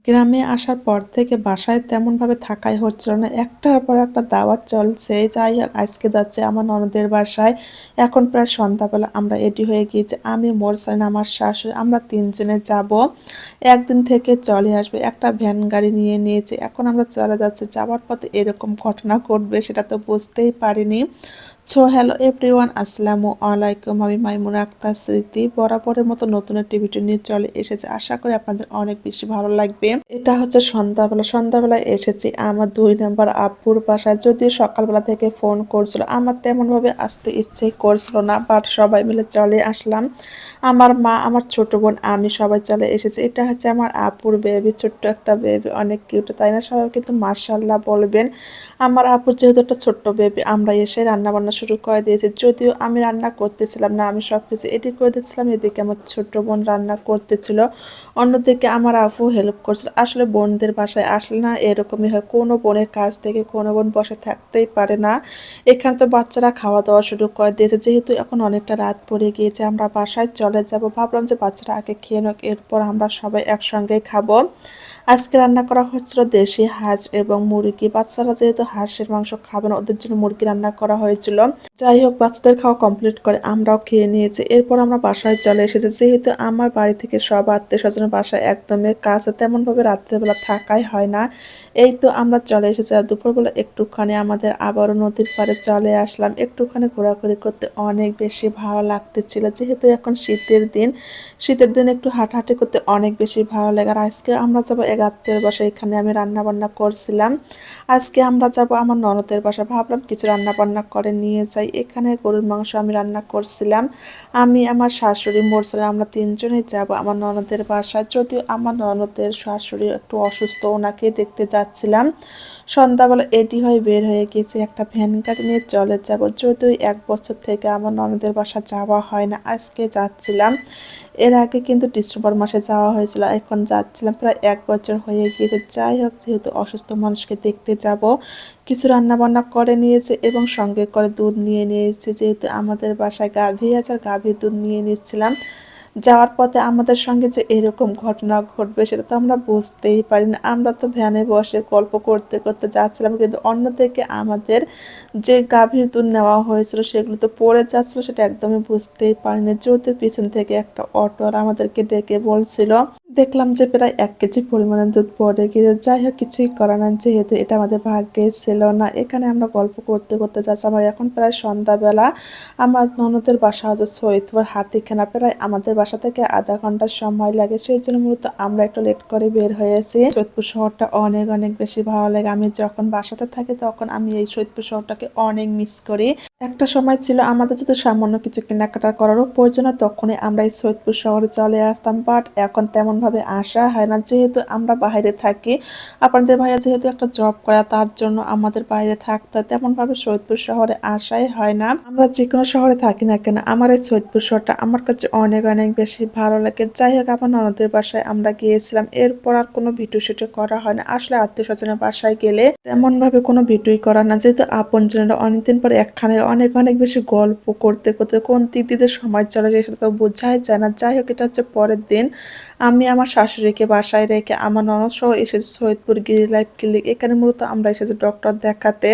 গ্রামে আসার পর থেকে বাসায় তেমনভাবে থাকাই হচ্ছিল না। একটার পর একটা দাওয়াত চলছে। যাই হোক আজকে যাচ্ছি আমার ননদের বাসায়। এখন প্রায় সন্ধ্যাবেলা আমরা রেডি হয়ে গিয়েছি। আমি, মোরসালিন, আমার শাশুড়ি আমরা ৩ জনে যাব। একদিন থেকে চলে আসবে। একটা ভ্যান গাড়ি নিয়ে নিয়েছি। এখন আমরা চলে যাচ্ছি। যাওয়ার পথে এরকম ঘটনা ঘটবে সেটা তো বুঝতেই পারিনি। হ্যালো এভরিওয়ান, আসসালামু আলাইকুম। আমি মাইমুনা আক্তার স্মৃতি বরাবরের মতো নতুন একটি ভিডিও নিয়ে চলে এসেছে। আশা করি আপনাদের অনেক বেশি ভালো লাগবে। এটা হচ্ছে সন্ধ্যাবেলায় এসেছি আমার ২ নাম্বার আব্বুর বাসায়। যদিও সকালবেলা থেকে ফোন করছিল, আমার তেমনভাবে আসতে ইচ্ছে করছিল না, বাট সবাই মিলে চলে আসলাম। আমার মা, আমার ছোট বোন, আমি সবাই চলে এসেছি। এটা হচ্ছে আমার আপুর বেবি, ছোট্ট একটা বেবি, অনেক কিউট তাই না? সবাই কিন্তু মার্শাল্লাহ বলবেন। আমার আপুর যেহেতু একটা ছোট্ট বেবি, আমরা এসে রান্না বান্না শুরু করে দিয়েছি। যদিও আমি রান্না করতেছিলাম না, আমি সব কিছু এডিট করে দিচ্ছিলাম। এদিকে আমার ছোট্ট বোন রান্না করতেছিল, অন্যদিকে আমার আপু হেল্প করছিল। আসলে বোনদের বাসায় আসলে না এরকমই হয়, কোনো বোনের কাজ থেকে কোনো বোন বসে থাকতেই পারে না। এখানে তো বাচ্চারা খাওয়া দাওয়া শুরু করে দিয়েছে। যেহেতু এখন অনেকটা রাত পড়ে গিয়েছে, আমরা বাসায় চলে যাব। ভাবলাম যে বাচ্চারা আগে খেয়ে নোক, এরপর আমরা সবাই একসঙ্গেই খাবো। আজকে রান্না করা হচ্ছিল দেশি হাঁস এবং মুরগি। বাচ্চারা যেহেতু হাঁসের মাংস খাবে না, ওদের জন্য মুরগি রান্না করা হয়েছিল। যাই হোক বাচ্চাদের খাওয়া কমপ্লিট করে আমরাও খেয়ে নিয়েছি। এরপর আমরা বাসায় চলে এসেছি। যেহেতু আমার বাড়ি থেকে সব আত্মীয় স্বজনের বাসায় একদমই কাছে, তেমনভাবে রাত্রেবেলা থাকাই হয় না। এই তো আমরা চলে এসেছি। আর দুপুরবেলা একটুখানি আমাদের আবারও নদীর পাড়ে চলে আসলাম। একটুখানি ঘোরাঘুরি করতে অনেক বেশি ভালো লাগতেছিল। যেহেতু এখন শীতের দিন একটু হাঁটাহাঁটি করতে অনেক বেশি ভালো লাগে। আর আজকে আমরা যাবো এক আত্মীয়ের বাসায়, এখানে আমি রান্না বান্না করছিলাম। আজকে আমরা যাব আমার ননদের বাসায়, ভাবলাম কিছু রান্না বান্না করে নিয়ে যাই। এখানে গরুর মাংস আমি রান্না করছিলাম। আমি, আমার শাশুড়ি, মোরসালে আমরা ৩ জনেই যাব আমার ননদের বাসায়। যদিও আমার ননদের শাশুড়ি একটু অসুস্থ, ওনাকে দেখতে যাচ্ছিলাম। সন্ধ্যাবেলা রেডি হয়ে বের হয়ে গেছি, একটা ভ্যান গাড়ি নিয়ে চলে যাব। যদিও ১ বছর থেকে আমার ননদের বাসা যাওয়া হয় না, আজকে যাচ্ছিলাম। এর আগে কিন্তু ডিসেম্বর মাসে যাওয়া হয়েছিল, এখন যাচ্ছিলাম। প্রায় ১ বছর হয়ে গিয়েছে। যাই হোক যেহেতু অসুস্থ মানুষকে দেখতে যাব, কিছু রান্না বান্না করে নিয়েছে এবং সঙ্গে করে দুধ নিয়ে নিয়েছে। যেহেতু আমাদের বাসায় গাভী আছে, আর গাভীর দুধ নিয়ে নিচ্ছিলাম। যাওয়ার পথে আমাদের সঙ্গে যে এরকম ঘটনা ঘটবে সেটা তো আমরা বুঝতেই পারি না। আমরা তো ভ্যানে বসে গল্প করতে করতে যাচ্ছিলাম, কিন্তু অন্যদিকে আমাদের যে গাভীর দুধ নেওয়া হয়েছিল সেগুলো তো পড়ে যাচ্ছিল, সেটা একদমই বুঝতেই পারিনি। যদিও পিছন থেকে একটা অটো আমাদেরকে ডেকে বলছিল। দেখলাম যে প্রায় ১ কেজি পরিমাণে দুধ পড়ে গিয়ে। যাই হোক কিছুই করার না, যেহেতু এটা আমাদের ভাগ্যে ছিল না। এখানে আমরা গল্প করতে করতে যাচ্ছি। আমার এখন প্রায় সন্ধ্যাবেলা। আমার ননদের বাসা হচ্ছে সৈয়দপুর হাতিখানা, প্রায় আমাদের বাসা থেকে আধা ঘন্টার সময় লাগে। সেই জন্য মূলত আমরা একটু লেট করে বের হয়েছি। সৈয়দপুর শহরটা অনেক অনেক বেশি ভালো লাগে। আমি যখন বাসাতে থাকি তখন আমি এই সৈয়দপুর শহরটাকে অনেক মিস করি। একটা সময় ছিল আমাদের যদি সামান্য কিছু কেনাকাটা করারও প্রয়োজন হয়, তখনই আমরা এই সৈয়দপুর শহরে চলে আসতাম। বাট এখন তেমনভাবে আসা হয় না, যেহেতু আমরা বাইরে থাকি। আপনাদের ভাইয়া যেহেতু একটা জব করে, তার জন্য আমাদের বাইরে থাকতে হয়। তেমনভাবে সৈয়দপুর শহরে আসাই হয় না। আমরা যে কোনো শহরে থাকি না কেন, আমার এই সৈয়দপুর শহরটা আমার কাছে অনেক অনেক বেশি ভালো লাগে। যাই হোক আমার ননদের বাসায় আমরা গিয়েছিলাম, এরপর আর কোনো ভিডিও শিডিও করা হয় না। আসলে আত্মীয় স্বজনের বাসায় গেলে তেমন ভাবে কোনো ভিডিওই করা না, যেহেতু আপনজনেরা অনেকদিন পরে একখানে অনেক অনেক বেশি গল্প করতে করতে কোন দিক দিয়ে সময় চলে যায় সেটা তো বোঝাই যায় না। যাই হোক এটা হচ্ছে পরের দিন। আমি আমার শাশুড়িকে বাসায় রেখে আমার ননদ সহ এসেছি সৈয়দপুর গিরি লাইফ ক্লিনিক। এখানে মূলত আমরা এসেছি ডক্টর দেখাতে।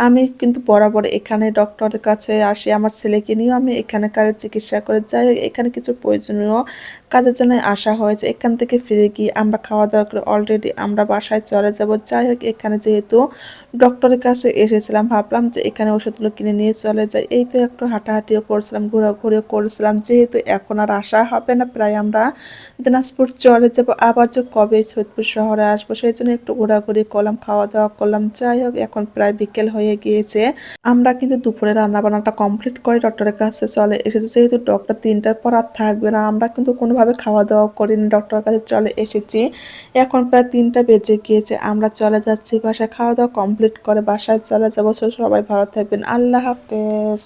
আমি কিন্তু বরাবর এখানে ডক্টরের কাছে আসি, আমার ছেলেকে নিয়েও আমি এখানকার চিকিৎসা করে। যাই হোক এখানে কিছু প্রয়োজনীয় কাজের জন্য আসা হয়েছে। এখান থেকে ফিরে গিয়ে আমরা খাওয়া দাওয়া করে অলরেডি আমরা বাসায় চলে যাব। যাই হোক এখানে যেহেতু ডক্টরের কাছে এসেছিলাম, ভাবলাম যে এখানে ওষুধগুলো কিনে নিয়ে চলে যাই। এই তো একটু হাঁটাহাঁটিও করছিলাম, ঘোরাঘুরিও করছিলাম। যেহেতু এখন আর আসা হবে না, প্রায় আমরা দিনাজপুর চলে যাব। আবার যে কবে সৈয়দপুর শহরে আসবো সেই জন্য একটু ঘোরাঘুরি করলাম, খাওয়া দাওয়া করলাম। যাই হোক এখন প্রায় বিকেল হয়ে গিয়েছে। আমরা কিন্তু দুপুরে রান্না বান্নাটা কমপ্লিট করে ডক্টরের কাছে চলে এসেছি। যেহেতু ডক্টর ৩টার পর আর থাকবে না, আমরা কিন্তু কোনোভাবে খাওয়া দাওয়া করিনি, ডক্টরের কাছে চলে এসেছি। এখন প্রায় ৩টা বেজে গিয়েছে, আমরা চলে যাচ্ছি বাসায়। খাওয়া দাওয়া কমপ্লিট করে বাসায় চলে যাবো। সবাই ভালো থাকবেন, আল্লাহ হাফেজ।